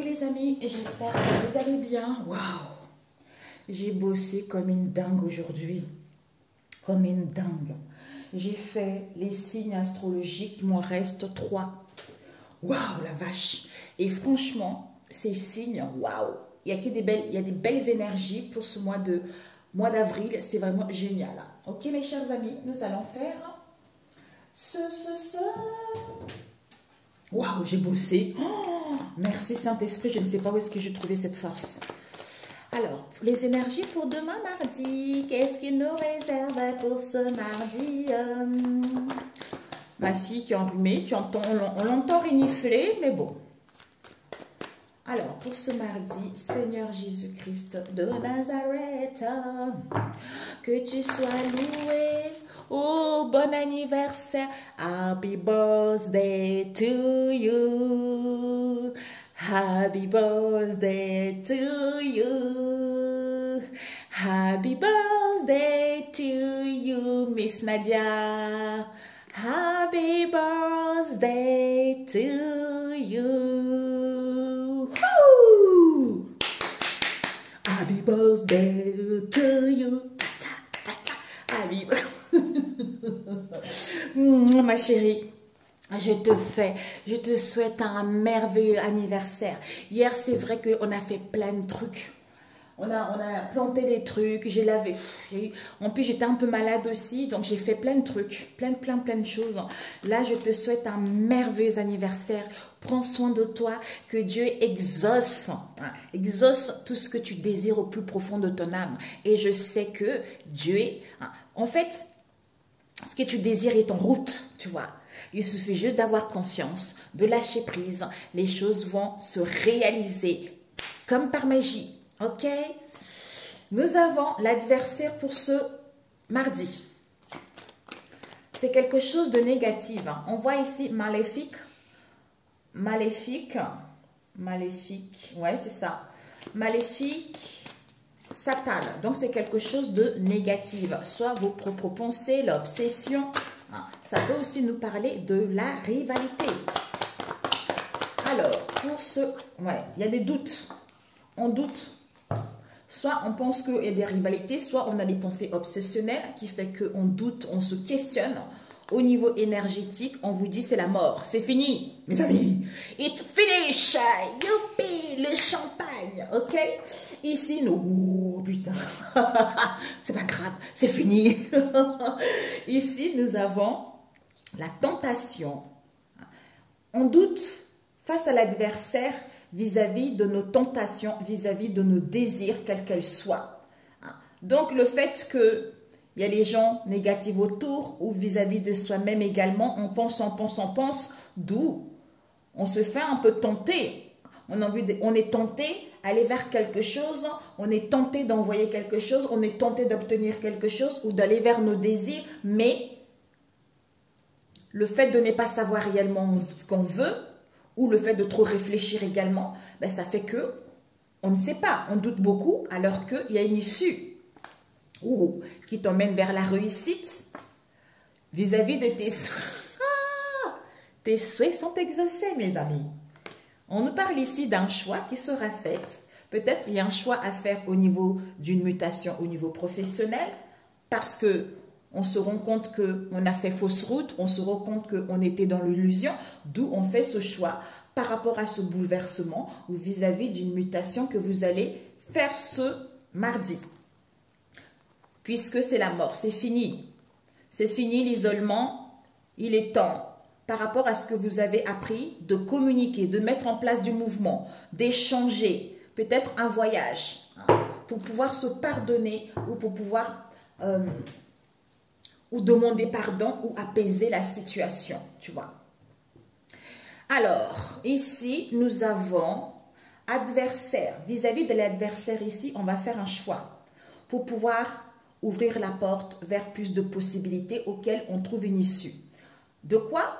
Coucou les amis, j'espère que vous allez bien. Waouh, j'ai bossé comme une dingue aujourd'hui. Comme une dingue. J'ai fait les signes astrologiques, il m'en reste 3. Waouh, la vache. Et franchement, ces signes, waouh. Il y a des belles énergies pour ce mois d'avril. C'est vraiment génial. Ok mes chers amis, nous allons faire Waouh, j'ai bossé. Oh, merci Saint-Esprit, je ne sais pas où est-ce que j'ai trouvé cette force. Alors, les énergies pour demain mardi, qu'est-ce qu'il nous réserve pour ce mardi? Ma fille qui est enrhumée, on l'entend renifler, mais bon. Alors, pour ce mardi, Seigneur Jésus-Christ de Nazareth, que tu sois loué. Oh, bon anniversaire. Happy birthday to you. Happy birthday to you. Happy birthday to you, Miss Nadia. Happy birthday to you. Woo! Happy birthday to you. Happy birthday. Ma chérie, je te souhaite un merveilleux anniversaire. Hier, c'est vrai qu'on a fait plein de trucs. On a planté des trucs, j'ai lavé. En plus, j'étais un peu malade aussi, donc j'ai fait plein de trucs, plein de choses. Là, je te souhaite un merveilleux anniversaire. Prends soin de toi, que Dieu exauce tout ce que tu désires au plus profond de ton âme. Et je sais que Dieu est... En fait, ce que tu désires est en route, tu vois. Il suffit juste d'avoir confiance, de lâcher prise. Les choses vont se réaliser comme par magie. Ok? Nous avons l'adversaire pour ce mardi. C'est quelque chose de négatif. On voit ici maléfique. Maléfique. Ouais, c'est ça. Maléfique. Satan. Donc, c'est quelque chose de négatif. Soit vos propres pensées, l'obsession. Ça peut aussi nous parler de la rivalité. Alors, pour ce... Ouais, il y a des doutes. On doute. Soit on pense qu'il y a des rivalités, soit on a des pensées obsessionnelles qui fait qu'on doute, on se questionne. Au niveau énergétique, on vous dit c'est la mort, c'est fini, mes amis. It finish, youpi, le champagne, ok? Ici, nous, oh, putain, c'est pas grave, c'est fini. Ici, nous avons la tentation. On doute face à l'adversaire vis-à-vis de nos tentations, vis-à-vis de nos désirs, quels qu'elles soient. Donc, le fait que il y a des gens négatifs autour ou vis-à-vis de soi-même également, on pense, d'où on se fait un peu tenter. On est tenté d'aller vers quelque chose, on est tenté d'envoyer quelque chose, on est tenté d'obtenir quelque chose ou d'aller vers nos désirs, mais le fait de ne pas savoir réellement ce qu'on veut ou le fait de trop réfléchir également, ben ça fait que on ne sait pas, on doute beaucoup alors qu'il y a une issue. Qui t'emmène vers la réussite vis-à-vis de tes souhaits. Tes souhaits sont exaucés, mes amis. On nous parle ici d'un choix qui sera fait. Peut-être il y a un choix à faire au niveau d'une mutation au niveau professionnel parce que on se rend compte qu'on a fait fausse route, on se rend compte qu'on était dans l'illusion, d'où on fait ce choix par rapport à ce bouleversement ou vis-à-vis d'une mutation que vous allez faire ce mardi. Puisque c'est la mort, c'est fini. C'est fini l'isolement, il est temps, par rapport à ce que vous avez appris, de communiquer, de mettre en place du mouvement, d'échanger, peut-être un voyage, pour pouvoir se pardonner ou pour pouvoir ou demander pardon ou apaiser la situation, tu vois. Alors, ici, nous avons adversaire. Vis-à-vis de l'adversaire ici, on va faire un choix pour pouvoir ouvrir la porte vers plus de possibilités auxquelles on trouve une issue. De quoi?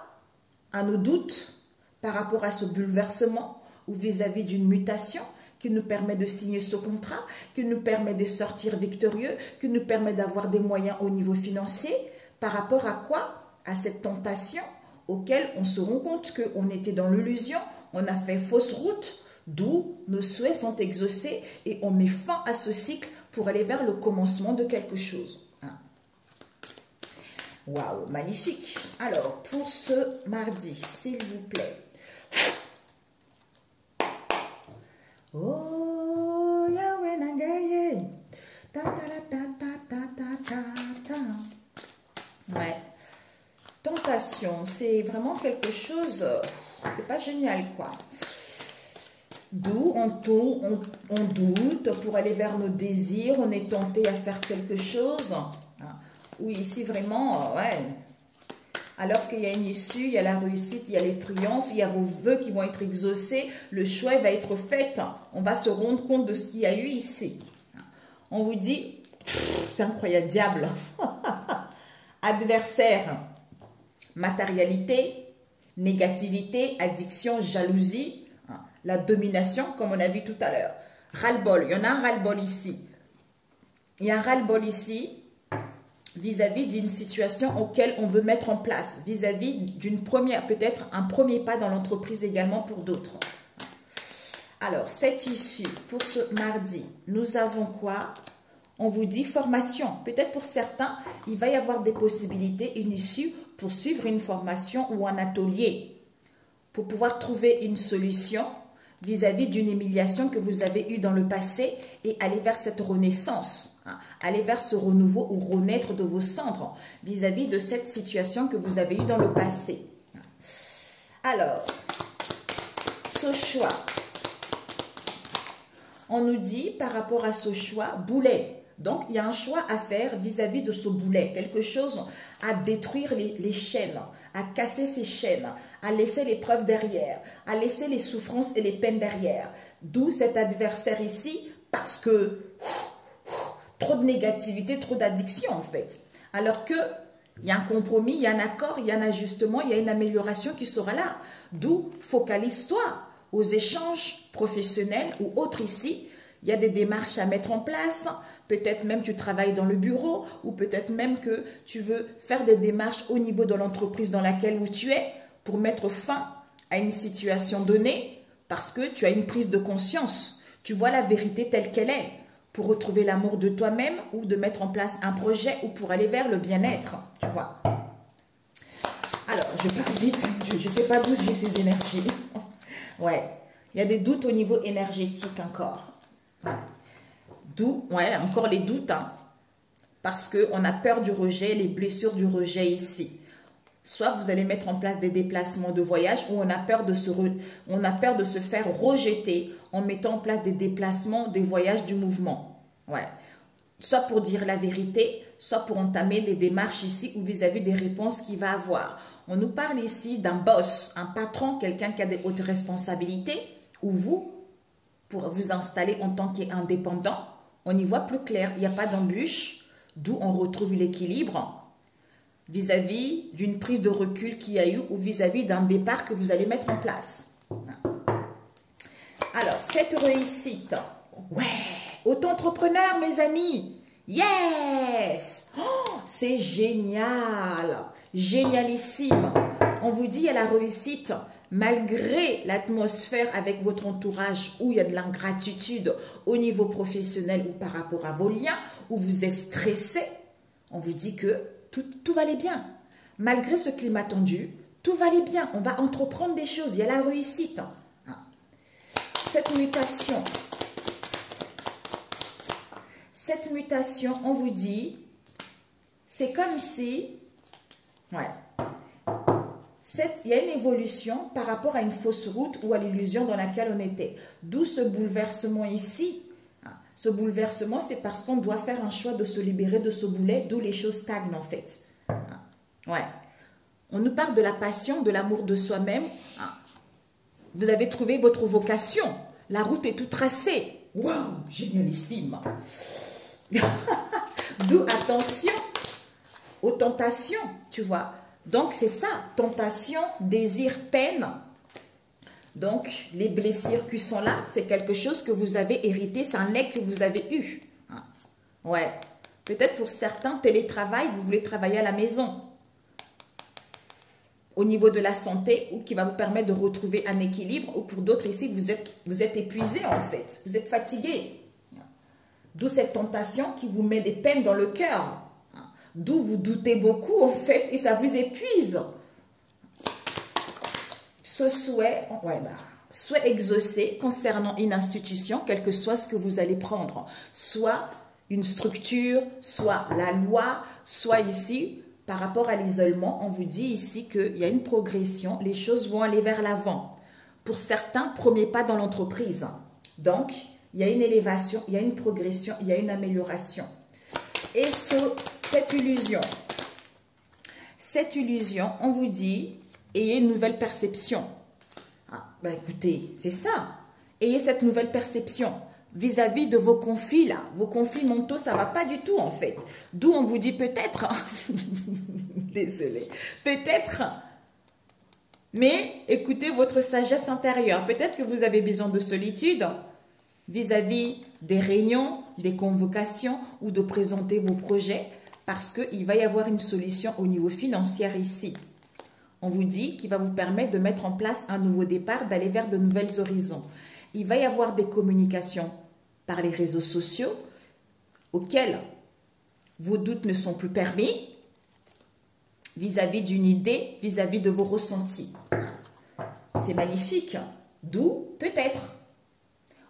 À nos doutes par rapport à ce bouleversement ou vis-à-vis d'une mutation qui nous permet de signer ce contrat, qui nous permet de sortir victorieux, qui nous permet d'avoir des moyens au niveau financier. Par rapport à quoi? À cette tentation auquel on se rend compte qu'on était dans l'illusion, on a fait fausse route, D'où nos souhaits sont exaucés et on met fin à ce cycle pour aller vers le commencement de quelque chose. Waouh, magnifique. Alors, pour ce mardi, s'il vous plaît. Oh, Yahweh Nagaye. Ta ta ta ta ta ta ta ta. Ouais. Tentation, c'est vraiment quelque chose, c'est pas génial, quoi. D'où on doute pour aller vers nos désirs, on est tenté à faire quelque chose. Oui, ici vraiment, ouais. Alors qu'il y a une issue, il y a la réussite, il y a les triomphes, il y a vos vœux qui vont être exaucés, le choix va être fait. On va se rendre compte de ce qu'il y a eu ici. On vous dit, c'est incroyable, diable. Adversaire, matérialité, négativité, addiction, jalousie, la domination, comme on a vu tout à l'heure. Ras-le-bol, il y en a un ras-le-bol ici. Il y a un ras-le-bol ici vis-à-vis d'une situation auquel on veut mettre en place, vis-à-vis d'une première, peut-être un premier pas dans l'entreprise également pour d'autres. Alors, cette issue, pour ce mardi, nous avons quoi? On vous dit formation. Peut-être pour certains, il va y avoir des possibilités, une issue pour suivre une formation ou un atelier, pour pouvoir trouver une solution vis-à-vis d'une humiliation que vous avez eue dans le passé et aller vers cette renaissance, aller vers ce renouveau ou renaître de vos cendres vis-à-vis de cette situation que vous avez eue dans le passé. Alors, ce choix, on nous dit par rapport à ce choix, boulet. Donc, il y a un choix à faire vis-à-vis de ce boulet. Quelque chose à détruire les chaînes, à casser ces chaînes, à laisser les preuves derrière, à laisser les souffrances et les peines derrière. D'où cet adversaire ici, parce que trop de négativité, trop d'addiction en fait. Alors que il y a un compromis, il y a un accord, il y a un ajustement, il y a une amélioration qui sera là. D'où focalise-toi aux échanges professionnels ou autres ici. Il y a des démarches à mettre en place. Peut-être même tu travailles dans le bureau ou peut-être même que tu veux faire des démarches au niveau de l'entreprise dans laquelle où tu es pour mettre fin à une situation donnée parce que tu as une prise de conscience. Tu vois la vérité telle qu'elle est pour retrouver l'amour de toi-même ou de mettre en place un projet ou pour aller vers le bien-être. Tu vois. Alors, je pars vite. Je ne sais pas d'où j'ai ces énergies. Ouais. Il y a des doutes au niveau énergétique encore. Ouais. D'où, ouais, encore les doutes, parce qu'on a peur du rejet, les blessures du rejet ici. Soit vous allez mettre en place des déplacements de voyage ou on a peur de se faire rejeter en mettant en place des déplacements, des voyages, du mouvement. Ouais. Soit pour dire la vérité, soit pour entamer des démarches ici ou vis-à-vis des réponses qu'il va avoir. On nous parle ici d'un boss, un patron, quelqu'un qui a des hautes responsabilités ou vous, pour vous installer en tant qu'indépendant. On y voit plus clair, il n'y a pas d'embûche, d'où on retrouve l'équilibre vis-à-vis d'une prise de recul qu'il y a eu ou vis-à-vis d'un départ que vous allez mettre en place. Alors, cette réussite, ouais, auto-entrepreneur, mes amis, yes, oh, c'est génial, génialissime. On vous dit, il y a la réussite. Malgré l'atmosphère avec votre entourage où il y a de l'ingratitude au niveau professionnel ou par rapport à vos liens, où vous êtes stressé, on vous dit que tout va aller bien. Malgré ce climat tendu, tout va aller bien. On va entreprendre des choses. Il y a la réussite. Cette mutation, on vous dit, c'est comme si... Ouais. Il y a une évolution par rapport à une fausse route ou à l'illusion dans laquelle on était. D'où ce bouleversement ici. Ce bouleversement, c'est parce qu'on doit faire un choix de se libérer de ce boulet, d'où les choses stagnent en fait. Ouais. On nous parle de la passion, de l'amour de soi-même. Vous avez trouvé votre vocation. La route est toute tracée. Waouh, génialissime. D'où attention aux tentations, tu vois. Donc, c'est ça, tentation, désir, peine. Donc, les blessures qui sont là, c'est quelque chose que vous avez hérité, c'est un lait que vous avez eu. Ouais. Peut-être pour certains, télétravail, vous voulez travailler à la maison. au niveau de la santé ou qui va vous permettre de retrouver un équilibre, ou pour d'autres ici, vous êtes épuisé en fait, vous êtes fatigué. D'où cette tentation qui vous met des peines dans le cœur. D'où vous doutez beaucoup en fait et ça vous épuise. Ce souhait, souhait exaucé concernant une institution, quel que soit ce que vous allez prendre, soit une structure, soit la loi, soit ici, par rapport à l'isolement, on vous dit ici qu'il y a une progression, les choses vont aller vers l'avant. Pour certains, premier pas dans l'entreprise. Donc, il y a une élévation, il y a une progression, il y a une amélioration. Et cette illusion, on vous dit, ayez une nouvelle perception. Ah, ben écoutez, c'est ça. Ayez cette nouvelle perception vis-à-vis de vos conflits là. Vos conflits mentaux, ça ne va pas du tout en fait. D'où on vous dit peut-être, désolé, peut-être, mais écoutez votre sagesse intérieure. Peut-être que vous avez besoin de solitude vis-à-vis des réunions, des convocations ou de présenter vos projets parce qu'il va y avoir une solution au niveau financier ici. On vous dit qu'il va vous permettre de mettre en place un nouveau départ, d'aller vers de nouvelles horizons. Il va y avoir des communications par les réseaux sociaux auxquels vos doutes ne sont plus permis vis-à-vis d'une idée, vis-à-vis de vos ressentis. C'est magnifique. D'où peut-être.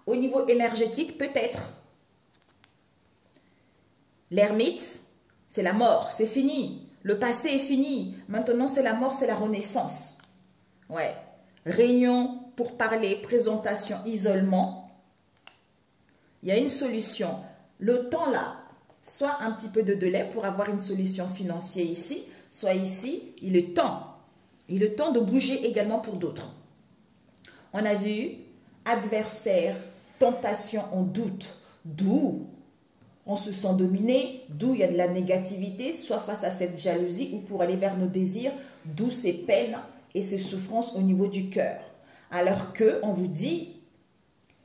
Au niveau énergétique, peut-être. L'ermite, c'est la mort, c'est fini. Le passé est fini. Maintenant, c'est la mort, c'est la renaissance. Ouais. Réunion pour parler, présentation, isolement. Il y a une solution. Le temps là, soit un petit peu de délai pour avoir une solution financière ici, soit ici, il est temps. Il est temps de bouger également pour d'autres. On a vu adversaire, tentation, on doute. D'où on se sent dominé, d'où il y a de la négativité, soit face à cette jalousie ou pour aller vers nos désirs, d'où ces peines et ces souffrances au niveau du cœur. Alors qu'on vous dit,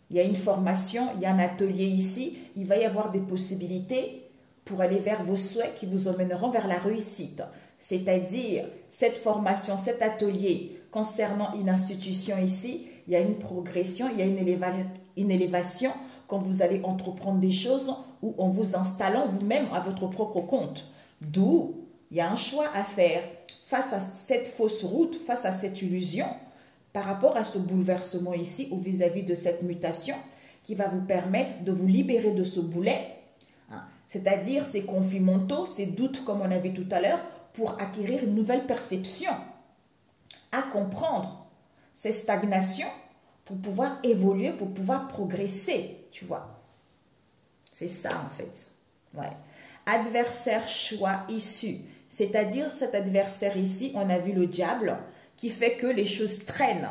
il y a une formation, il y a un atelier ici, il va y avoir des possibilités pour aller vers vos souhaits qui vous emmèneront vers la réussite. C'est-à-dire, cette formation, cet atelier concernant une institution ici, il y a une progression, il y a une élévation quand vous allez entreprendre des choses ou en vous installant vous-même à votre propre compte. D'où il y a un choix à faire face à cette fausse route, face à cette illusion, par rapport à ce bouleversement ici ou vis-à-vis de cette mutation qui va vous permettre de vous libérer de ce boulet, c'est-à-dire ces conflits mentaux, ces doutes comme on a vu tout à l'heure, pour acquérir une nouvelle perception, à comprendre ces stagnations pour pouvoir évoluer, pour pouvoir progresser, tu vois. C'est ça en fait. Ouais. Adversaire, choix, issue. C'est-à-dire cet adversaire ici, on a vu le diable qui fait que les choses traînent.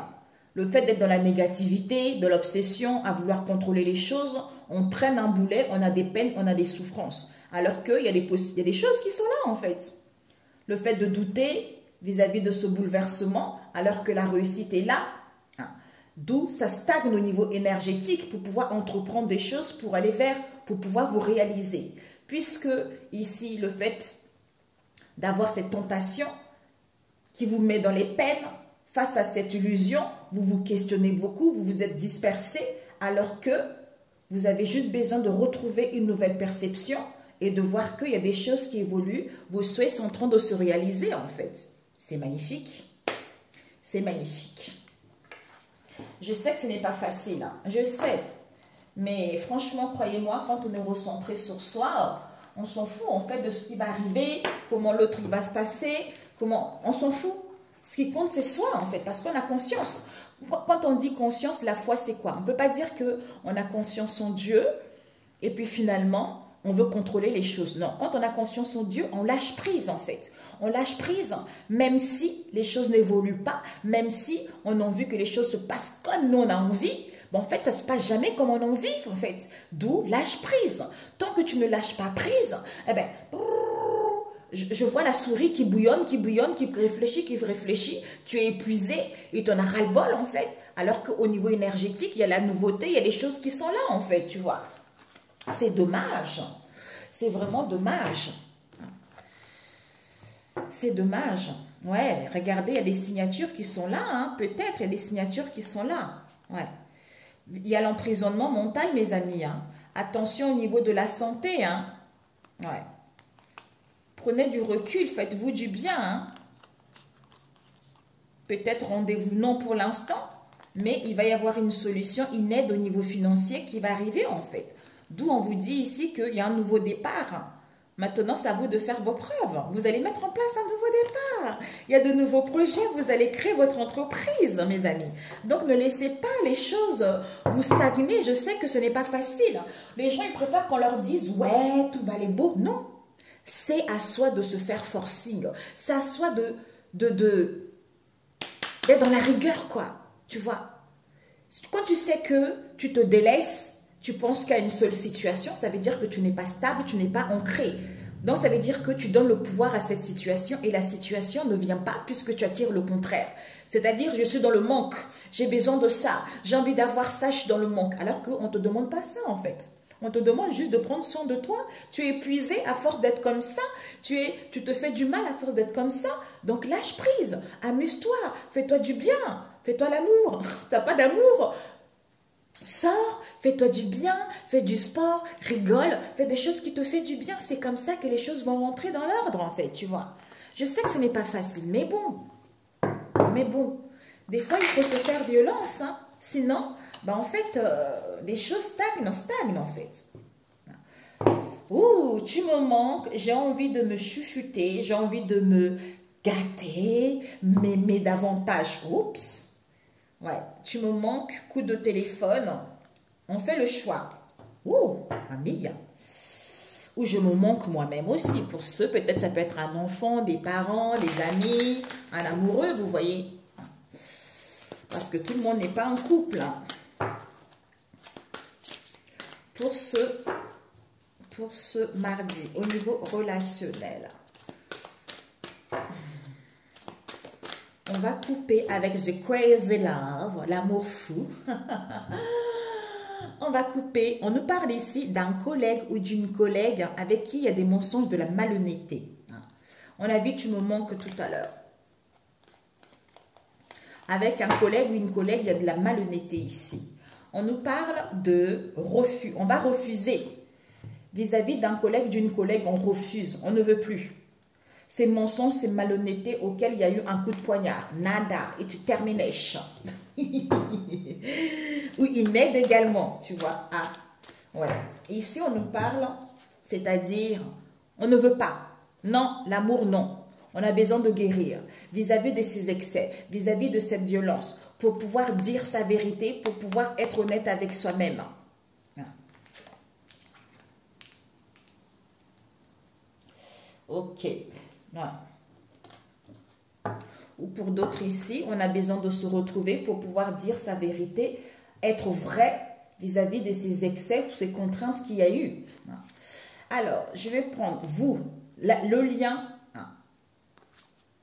Le fait d'être dans la négativité, de l'obsession, à vouloir contrôler les choses, on traîne un boulet, on a des peines, on a des souffrances. Alors qu'il y a des choses qui sont là en fait. Le fait de douter vis-à-vis de ce bouleversement, alors que la réussite est là, d'où ça stagne au niveau énergétique pour pouvoir entreprendre des choses pour aller vers, pour pouvoir vous réaliser. Puisque ici, le fait d'avoir cette tentation qui vous met dans les peines, face à cette illusion, vous vous questionnez beaucoup, vous vous êtes dispersé, alors que vous avez juste besoin de retrouver une nouvelle perception et de voir qu'il y a des choses qui évoluent, vos souhaits sont en train de se réaliser en fait. C'est magnifique. C'est magnifique. Je sais que ce n'est pas facile, hein. Je sais. Mais franchement, croyez-moi, quand on est recentré sur soi, on s'en fout en fait de ce qui va arriver, comment l'autre va se passer, comment... On s'en fout. Ce qui compte, c'est soi en fait, parce qu'on a confiance. Quand on dit confiance, la foi, c'est quoi? On ne peut pas dire qu'on a confiance en Dieu et puis finalement, on veut contrôler les choses. Non, quand on a confiance en Dieu, on lâche prise en fait. On lâche prise même si les choses n'évoluent pas, même si on a envie que les choses se passent comme nous on a envie. Bon, en fait, ça ne se passe jamais comme on a envie en fait. D'où lâche prise. Tant que tu ne lâches pas prise, eh bien, je vois la souris qui bouillonne, qui réfléchit. Tu es épuisé et tu en as ras-le-bol en fait. Alors qu'au niveau énergétique, il y a la nouveauté, il y a des choses qui sont là en fait, tu vois. C'est dommage. C'est vraiment dommage. C'est dommage. Ouais, regardez, il y a des signatures qui sont là, hein. Peut-être, il y a des signatures qui sont là. Ouais. Il y a l'emprisonnement mental, mes amis, hein. Attention au niveau de la santé, hein. Ouais. Prenez du recul, faites-vous du bien, hein. Peut-être rendez-vous non pour l'instant, mais il va y avoir une solution, une aide au niveau financier qui va arriver, en fait. D'où on vous dit ici qu'il y a un nouveau départ. Maintenant, c'est à vous de faire vos preuves. Vous allez mettre en place un nouveau départ. Il y a de nouveaux projets. Vous allez créer votre entreprise, mes amis. Donc, ne laissez pas les choses vous stagner. Je sais que ce n'est pas facile. Les gens, ils préfèrent qu'on leur dise « Ouais, tout va aller beau ». Non. C'est à soi de se faire forcing. C'est à soi d'être dans la rigueur, quoi. Tu vois. Quand tu sais que tu te délaisses, tu penses qu'à une seule situation, ça veut dire que tu n'es pas stable, tu n'es pas ancré. Donc, ça veut dire que tu donnes le pouvoir à cette situation et la situation ne vient pas puisque tu attires le contraire. C'est-à-dire, je suis dans le manque, j'ai besoin de ça, j'ai envie d'avoir ça, je suis dans le manque. Alors qu'on ne te demande pas ça, en fait. On te demande juste de prendre soin de toi. Tu es épuisé à force d'être comme ça. Tu te fais du mal à force d'être comme ça. Donc, lâche prise, amuse-toi, fais-toi du bien, fais-toi l'amour. Tu n'as pas d'amour? Sors, fais-toi du bien, fais du sport, rigole, fais des choses qui te font du bien. C'est comme ça que les choses vont rentrer dans l'ordre, en fait, tu vois. Je sais que ce n'est pas facile, mais bon. Des fois, il faut se faire violence, hein. Sinon, en fait, les choses stagnent, en fait. Ouh, tu me manques, j'ai envie de me chuchoter, j'ai envie de me gâter, m'aimer davantage. Oups. Ouais, tu me manques, coup de téléphone, on fait le choix. Ouh, amiga. Ou je me manque moi-même aussi. Pour ceux, peut-être ça peut être un enfant, des parents, des amis, un amoureux, vous voyez. Parce que tout le monde n'est pas en couple. Pour ce mardi, au niveau relationnel. On va couper avec The Crazy Love, l'amour fou. On va couper. On nous parle ici d'un collègue ou d'une collègue avec qui il y a des mensonges, de la malhonnêteté. On a vu, tu me manques tout à l'heure. Avec un collègue ou une collègue, il y a de la malhonnêteté ici. On nous parle de refus. On va refuser. Vis-à-vis d'un collègue, d'une collègue, on refuse. On ne veut plus. Ces mensonges, ces malhonnêtetés auxquels il y a eu un coup de poignard. Nada, it's termination. Ou une aide également, tu vois. Ah, ouais. Ici, on nous parle, c'est-à-dire, on ne veut pas. Non, l'amour, non. On a besoin de guérir vis-à-vis de ces excès, vis-à-vis de cette violence, pour pouvoir dire sa vérité, pour pouvoir être honnête avec soi-même. Ok. Ouais. Ou pour d'autres ici, on a besoin de se retrouver pour pouvoir dire sa vérité, être vrai vis-à-vis de ces excès ou ces contraintes qu'il y a eu. Alors, je vais prendre vous, le lien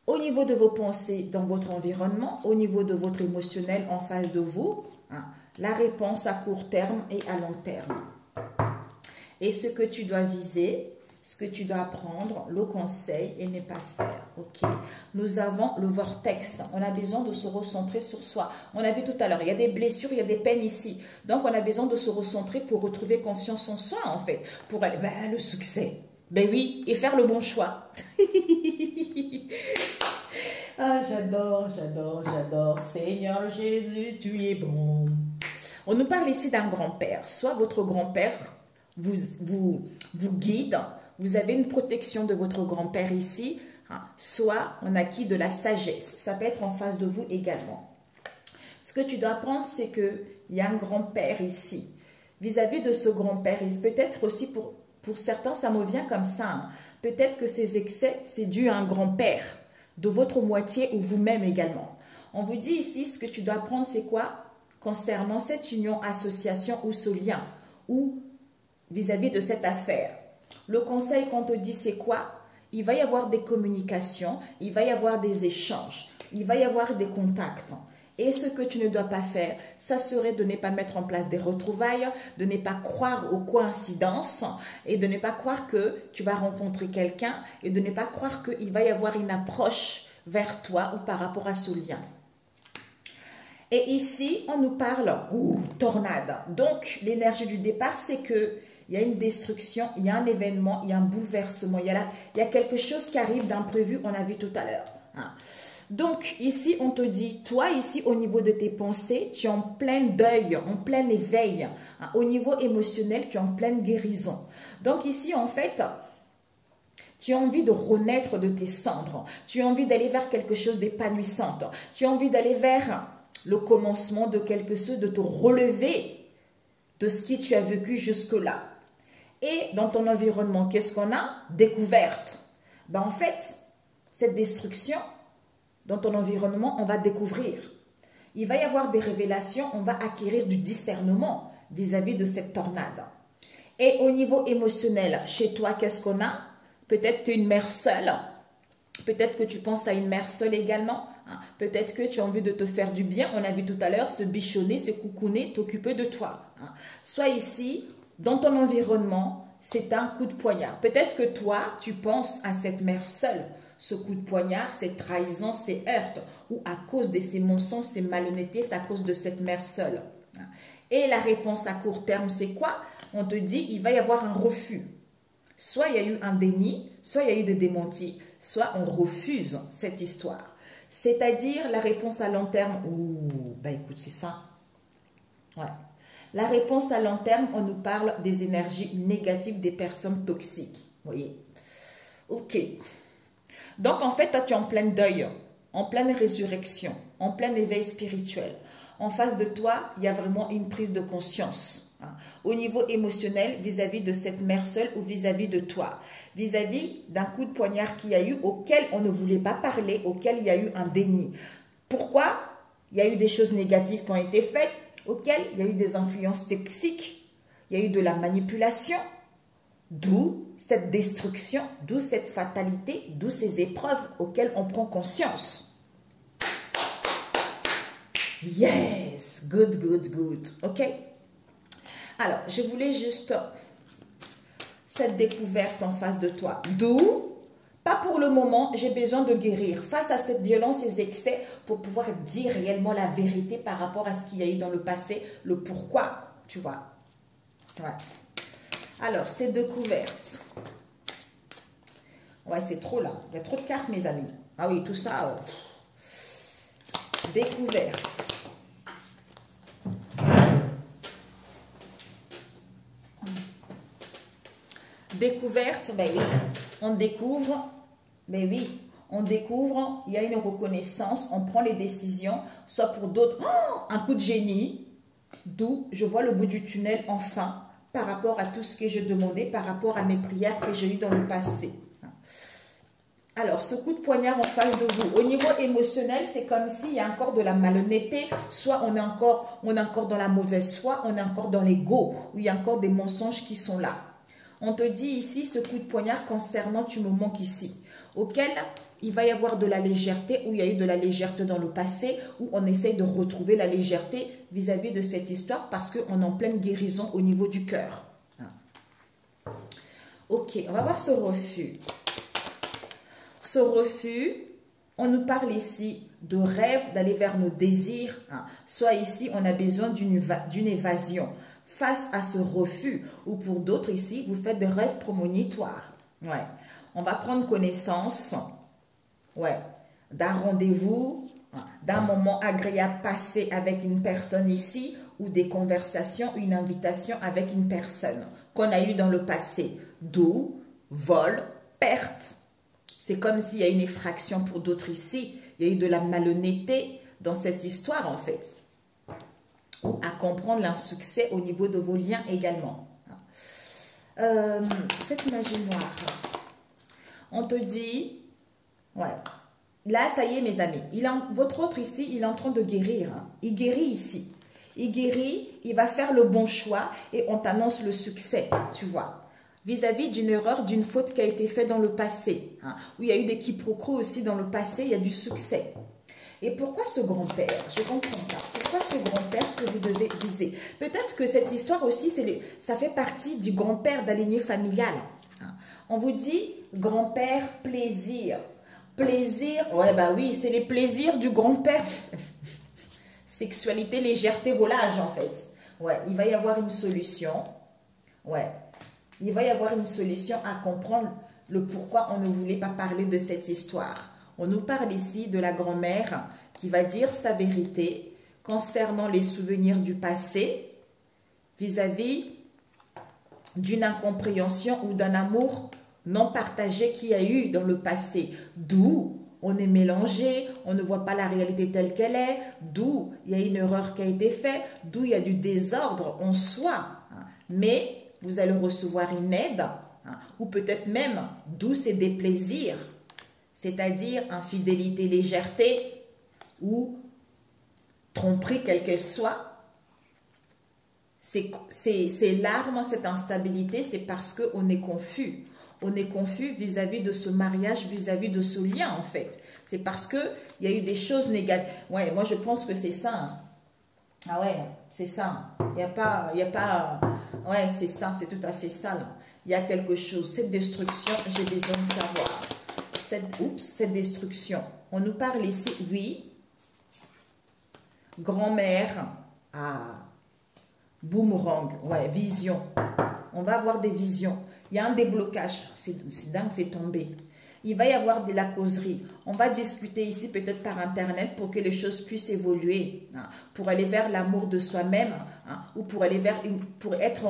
au niveau de vos pensées dans votre environnement, au niveau de votre émotionnel en face de vous, la réponse à court terme et à long terme. Et ce que tu dois viser, ce que tu dois apprendre, le conseil et ne pas faire. Ok. Nous avons le vortex. On a besoin de se recentrer sur soi. On a vu tout à l'heure, il y a des blessures, il y a des peines ici. Donc, on a besoin de se recentrer pour retrouver confiance en soi, en fait. Pour aller, le succès. Ben oui, et faire le bon choix. Ah, j'adore, j'adore, j'adore. Seigneur Jésus, tu es bon. On nous parle ici d'un grand-père. Soit votre grand-père vous guide, vous avez une protection de votre grand-père ici, soit on acquis de la sagesse. Ça peut être en face de vous également. Ce que tu dois apprendre, c'est qu'il y a un grand-père ici. Vis-à-vis de ce grand-père, peut-être aussi pour certains, ça me vient comme ça. Peut-être que ces excès, c'est dû à un grand-père de votre moitié ou vous-même également. On vous dit ici, ce que tu dois apprendre, c'est quoi? Concernant cette union, association ou ce lien, ou vis-à-vis de cette affaire. Le conseil qu'on te dit, c'est quoi? Il va y avoir des communications, il va y avoir des échanges, il va y avoir des contacts. Et ce que tu ne dois pas faire, ça serait de ne pas mettre en place des retrouvailles, de ne pas croire aux coïncidences et de ne pas croire que tu vas rencontrer quelqu'un et de ne pas croire qu'il va y avoir une approche vers toi ou par rapport à ce lien. Et ici, on nous parle, tornade. Donc, l'énergie du départ, c'est que il y a une destruction, il y a un événement, il y a un bouleversement, il y a quelque chose qui arrive d'imprévu, on a vu tout à l'heure. Donc, ici, on te dit, toi, ici, au niveau de tes pensées, tu es en plein deuil, en plein éveil. Au niveau émotionnel, tu es en pleine guérison. Donc, ici, en fait, tu as envie de renaître de tes cendres. Tu as envie d'aller vers quelque chose d'épanouissant. Tu as envie d'aller vers le commencement de quelque chose, de te relever de ce que tu as vécu jusque-là. Et dans ton environnement, qu'est-ce qu'on a? Découverte. En fait, cette destruction, dans ton environnement, on va découvrir. Il va y avoir des révélations, on va acquérir du discernement vis-à-vis de cette tornade. Et au niveau émotionnel, chez toi, qu'est-ce qu'on a? Peut-être tu es une mère seule. Peut-être que tu penses à une mère seule également. Peut-être que tu as envie de te faire du bien. On a vu tout à l'heure, se bichonner, se coucouner, t'occuper de toi. Soit ici, dans ton environnement, c'est un coup de poignard. Peut-être que toi, tu penses à cette mère seule. Ce coup de poignard, cette trahison, ces heurts, ou à cause de ces mensonges, ces malhonnêtetés, c'est à cause de cette mère seule. Et la réponse à court terme, c'est quoi? On te dit, il va y avoir un refus. Soit il y a eu un déni, soit il y a eu des démentis, soit on refuse cette histoire. C'est-à-dire la réponse à long terme, écoute, c'est ça. Ouais. La réponse à long terme, on nous parle des énergies négatives des personnes toxiques. Vous voyez? Ok. Donc, en fait, toi, tu es en plein deuil, en pleine résurrection, en plein éveil spirituel. En face de toi, il y a vraiment une prise de conscience. Au niveau émotionnel, vis-à-vis de cette mère seule ou vis-à-vis de toi. Vis-à-vis d'un coup de poignard qu'il y a eu, auquel on ne voulait pas parler, auquel il y a eu un déni. Pourquoi? Il y a eu des choses négatives qui ont été faites, auxquelles il y a eu des influences toxiques, il y a eu de la manipulation, d'où cette destruction, d'où cette fatalité, d'où ces épreuves auxquelles on prend conscience. Yes, good, good, good. Ok? Alors, je voulais juste cette découverte en face de toi. D'où, pas pour le moment, j'ai besoin de guérir face à cette violence, ces excès, pour pouvoir dire réellement la vérité par rapport à ce qu'il y a eu dans le passé, le pourquoi, tu vois. Ouais. Alors, ces découvertes. Ouais, c'est trop là. Il y a trop de cartes, mes amis. Ah oui, tout ça. Découverte. Découverte, ben oui, on découvre, ben oui, on découvre, il y a une reconnaissance, on prend les décisions, soit pour d'autres, un coup de génie, d'où je vois le bout du tunnel enfin, par rapport à tout ce que j'ai demandé, par rapport à mes prières que j'ai eues dans le passé. Alors, ce coup de poignard en face de vous, au niveau émotionnel, c'est comme s'il y a encore de la malhonnêteté, soit on est encore dans la mauvaise foi, on est encore dans l'ego, où il y a encore des mensonges qui sont là. On te dit ici, ce coup de poignard concernant, tu me manques ici, auquel il va y avoir de la légèreté, où il y a eu de la légèreté dans le passé, où on essaye de retrouver la légèreté vis-à-vis de cette histoire, parce qu'on est en pleine guérison au niveau du cœur. Ok, on va voir ce refus. Ce refus, on nous parle ici de rêve, d'aller vers nos désirs. Soit ici, on a besoin d'une évasion face à ce refus. Ou pour d'autres ici, vous faites des rêves prémonitoires. Ouais. On va prendre connaissance d'un rendez-vous, d'un moment agréable passé avec une personne ici, ou des conversations, une invitation avec une personne qu'on a eue dans le passé. D'où, vol, perte. C'est comme s'il y a une effraction pour d'autres ici. Il y a eu de la malhonnêteté dans cette histoire en fait. Ou à comprendre l'insuccès au niveau de vos liens également. Cette magie noire. On te dit, là ça y est mes amis, votre autre ici, il est en train de guérir. Il guérit ici. Il guérit, il va faire le bon choix et on t'annonce le succès, tu vois. Vis-à-vis d'une erreur, d'une faute qui a été faite dans le passé. Où il y a eu des quiproquos aussi dans le passé, il y a du succès. Et pourquoi ce grand-père? Je ne comprends pas. Pourquoi ce grand-père, ce que vous devez viser? Peut-être que cette histoire aussi, ça fait partie du grand-père de la lignée familiale. On vous dit grand-père plaisir. Plaisir, ouais, bah oui, c'est les plaisirs du grand-père. Sexualité, légèreté, volage, en fait. Ouais, il va y avoir une solution. Ouais, il va y avoir une solution à comprendre le pourquoi on ne voulait pas parler de cette histoire. On nous parle ici de la grand-mère qui va dire sa vérité concernant les souvenirs du passé vis-à-vis d'une incompréhension ou d'un amour non partagé qu'il y a eu dans le passé. D'où on est mélangé, on ne voit pas la réalité telle qu'elle est, d'où il y a une erreur qui a été faite, d'où il y a du désordre en soi. Mais vous allez recevoir une aide, ou peut-être même d'où c'est des plaisirs, c'est-à-dire infidélité, légèreté, ou tromperie quelle qu'elle soit. Ces larmes, cette instabilité, c'est parce qu'on est confus. On est confus vis-à-vis de ce mariage, vis-à-vis de ce lien, en fait. C'est parce qu'il y a eu des choses négatives. Ouais, moi, je pense que c'est ça. Hein. Ah ouais, c'est ça. Il n'y a pas... Ouais, c'est ça, c'est tout à fait ça. Là. Il y a quelque chose. Cette destruction, j'ai besoin de savoir. Cette destruction. On nous parle ici, oui. Grand-mère. Ah. Boomerang. Ouais, vision. On va avoir des visions. Il y a un déblocage. C'est dingue, c'est tombé. Il va y avoir de la causerie. On va discuter ici peut-être par Internet pour que les choses puissent évoluer. Hein, pour aller vers l'amour de soi-même. Hein, ou pour aller vers pour être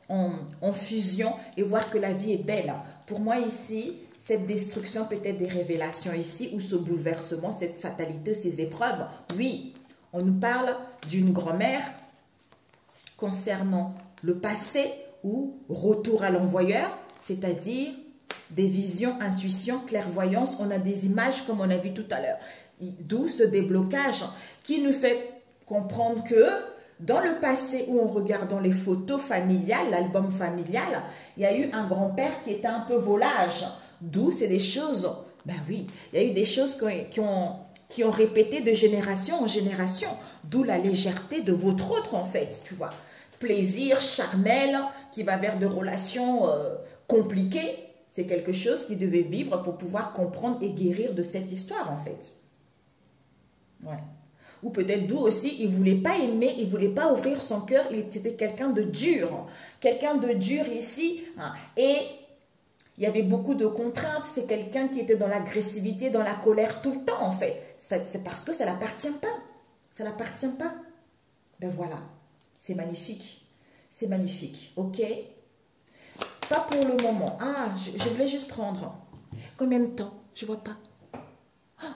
en fusion et voir que la vie est belle. Pour moi ici, cette destruction peut être des révélations ici ou ce bouleversement, cette fatalité, ces épreuves. Oui, on nous parle d'une grand-mère concernant le passé ou retour à l'envoyeur, c'est-à-dire des visions, intuitions, clairvoyance. On a des images comme on a vu tout à l'heure. D'où ce déblocage qui nous fait comprendre que dans le passé où on regarde dans les photos familiales, l'album familial, il y a eu un grand-père qui était un peu volage. D'où c'est des choses, ben oui, il y a eu des choses qui ont répété de génération en génération. D'où la légèreté de votre autre en fait, tu vois. Plaisir charnel qui va vers des relations compliquées. C'est quelque chose qu'il devait vivre pour pouvoir comprendre et guérir de cette histoire en fait. Ouais. Ou peut-être d'où aussi, il ne voulait pas aimer, il ne voulait pas ouvrir son cœur, il était quelqu'un de dur. Quelqu'un de dur ici. Hein. Et il y avait beaucoup de contraintes. C'est quelqu'un qui était dans l'agressivité, dans la colère tout le temps en fait. C'est parce que ça ne l'appartient pas. Ça ne l'appartient pas. Ben voilà. C'est magnifique. C'est magnifique. Ok? Pas pour le moment. Ah, je voulais juste prendre. Combien de temps? Je ne vois pas.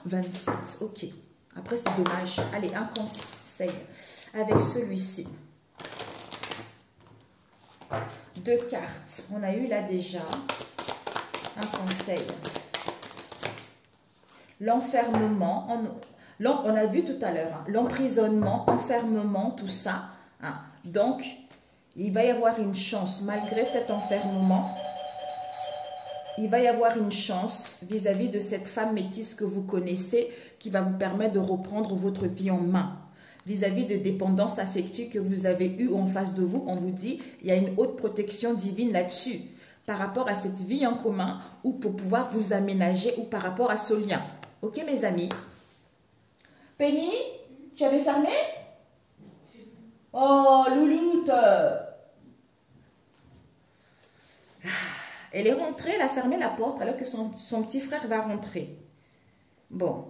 27. Ok. Après, c'est dommage. Allez, un conseil avec celui-ci. 2 cartes. On a eu là déjà un conseil. L'enfermement. On a vu tout à l'heure. Hein, l'emprisonnement, enfermement, tout ça. Hein. Donc, il va y avoir une chance. Malgré cet enfermement, il va y avoir une chance vis-à-vis de cette femme métisse que vous connaissez qui va vous permettre de reprendre votre vie en main. Vis-à-vis de dépendance affective que vous avez eue en face de vous, on vous dit il y a une haute protection divine là-dessus par rapport à cette vie en commun ou pour pouvoir vous aménager ou par rapport à ce lien. Ok mes amis? Penny, tu avais fermé? Oh louloute! Elle est rentrée, elle a fermé la porte alors que son petit frère va rentrer. Bon.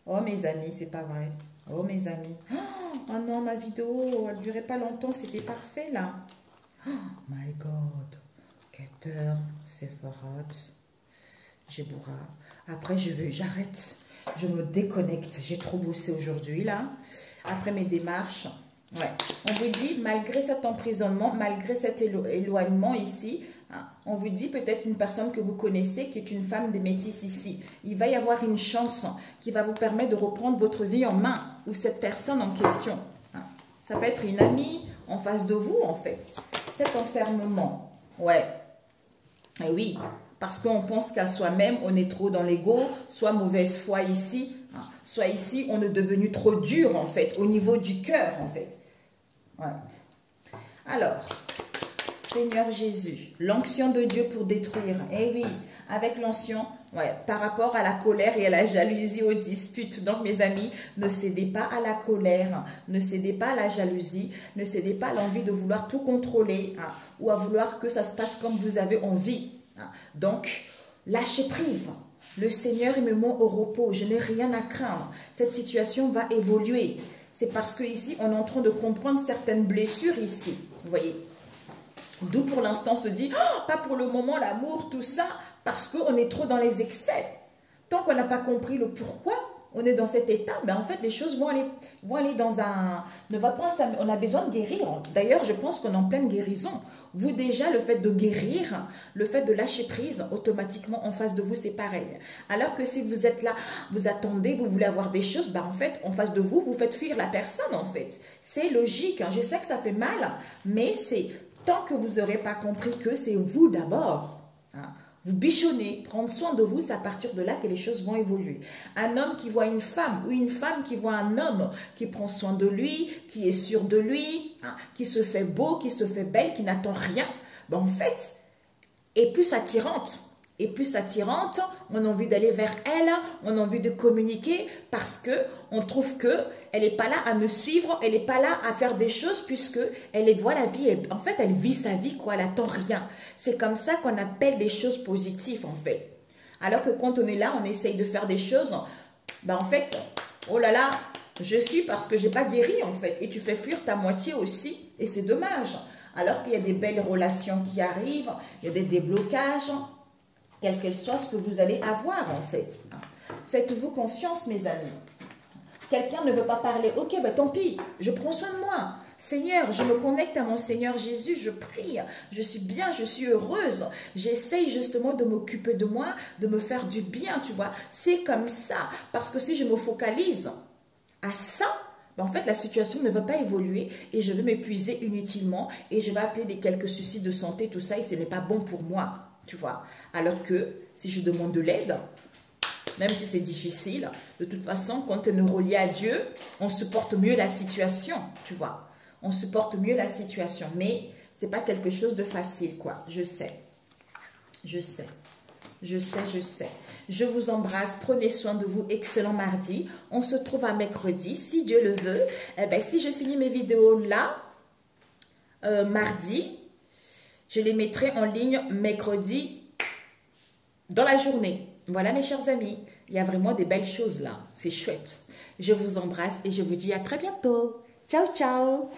Oh mes amis, c'est pas vrai. Oh mes amis. Oh non, ma vidéo, elle ne durait pas longtemps, c'était parfait là. Oh my God. Keter, Sephirot, Jébura. Après, j'arrête. Je me déconnecte. J'ai trop bossé aujourd'hui là. Après mes démarches. Ouais. On vous dit, malgré cet emprisonnement, malgré cet éloignement ici, hein, on vous dit peut-être une personne que vous connaissez qui est une femme de métis ici. Il va y avoir une chance qui va vous permettre de reprendre votre vie en main ou cette personne en question. Hein. Ça peut être une amie en face de vous en fait. Cet enfermement. Ouais. Et oui, parce qu'on pense qu'à soi-même, on est trop dans l'ego, soit mauvaise foi ici, hein, soit ici, on est devenu trop dur en fait, au niveau du cœur en fait. Ouais. Alors, Seigneur Jésus, l'onction de Dieu pour détruire. Eh oui, avec l'onction, ouais, par rapport à la colère et à la jalousie, aux disputes. Donc mes amis, ne cédez pas à la colère, ne cédez pas à la jalousie, ne cédez pas à l'envie de vouloir tout contrôler hein, ou à vouloir que ça se passe comme vous avez envie. Hein. Donc, lâchez prise. Le Seigneur est me met au repos, je n'ai rien à craindre. Cette situation va évoluer. C'est parce que ici, on est en train de comprendre certaines blessures ici. Vous voyez? D'où pour l'instant on se dit, oh, pas pour le moment l'amour, tout ça, parce qu'on est trop dans les excès. Tant qu'on n'a pas compris le pourquoi on est dans cet état, ben en fait les choses vont aller dans un... on a besoin de guérir. D'ailleurs, je pense qu'on est en pleine guérison. Vous déjà, le fait de guérir, le fait de lâcher prise, automatiquement en face de vous, c'est pareil. Alors que si vous êtes là, vous attendez, vous voulez avoir des choses, ben en fait, en face de vous, vous faites fuir la personne en fait. C'est logique, hein. Je sais que ça fait mal, mais c'est... Tant que vous n'aurez pas compris que c'est vous d'abord, hein, vous bichonnez, prendre soin de vous, c'est à partir de là que les choses vont évoluer. Un homme qui voit une femme ou une femme qui voit un homme qui prend soin de lui, qui est sûr de lui, hein, qui se fait beau, qui se fait belle, qui n'attend rien, ben en fait, est plus attirante. Et plus attirante, on a envie d'aller vers elle, on a envie de communiquer parce que on trouve que elle n'est pas là à me suivre, elle n'est pas là à faire des choses puisque elle voit la vie, en fait elle vit sa vie quoi, elle attend rien. C'est comme ça qu'on appelle des choses positives en fait. Alors que quand on est là, on essaye de faire des choses, ben en fait, oh là là, je fuis parce que j'ai pas guéri en fait. Et tu fais fuir ta moitié aussi et c'est dommage. Alors qu'il y a des belles relations qui arrivent, il y a des déblocages, quel qu'elle soit ce que vous allez avoir en fait. Faites-vous confiance mes amis. Quelqu'un ne veut pas parler, ok, ben tant pis, je prends soin de moi. Seigneur, je me connecte à mon Seigneur Jésus, je prie, je suis bien, je suis heureuse. J'essaye justement de m'occuper de moi, de me faire du bien, tu vois. C'est comme ça, parce que si je me focalise à ça, ben en fait, la situation ne va pas évoluer et je vais m'épuiser inutilement et je vais appeler des quelques soucis de santé, tout ça, et ce n'est pas bon pour moi. Tu vois, alors que si je demande de l'aide, même si c'est difficile, de toute façon, quand on est relié à Dieu, on supporte mieux la situation, tu vois. On supporte mieux la situation, mais c'est pas quelque chose de facile, quoi. Je sais, je sais, je sais, je sais. Je vous embrasse, prenez soin de vous, excellent mardi. On se trouve à mercredi, si Dieu le veut. Eh bien, si je finis mes vidéos là, mardi, je les mettrai en ligne mercredi dans la journée. Voilà mes chers amis, il y a vraiment des belles choses là. C'est chouette. Je vous embrasse et je vous dis à très bientôt. Ciao, ciao.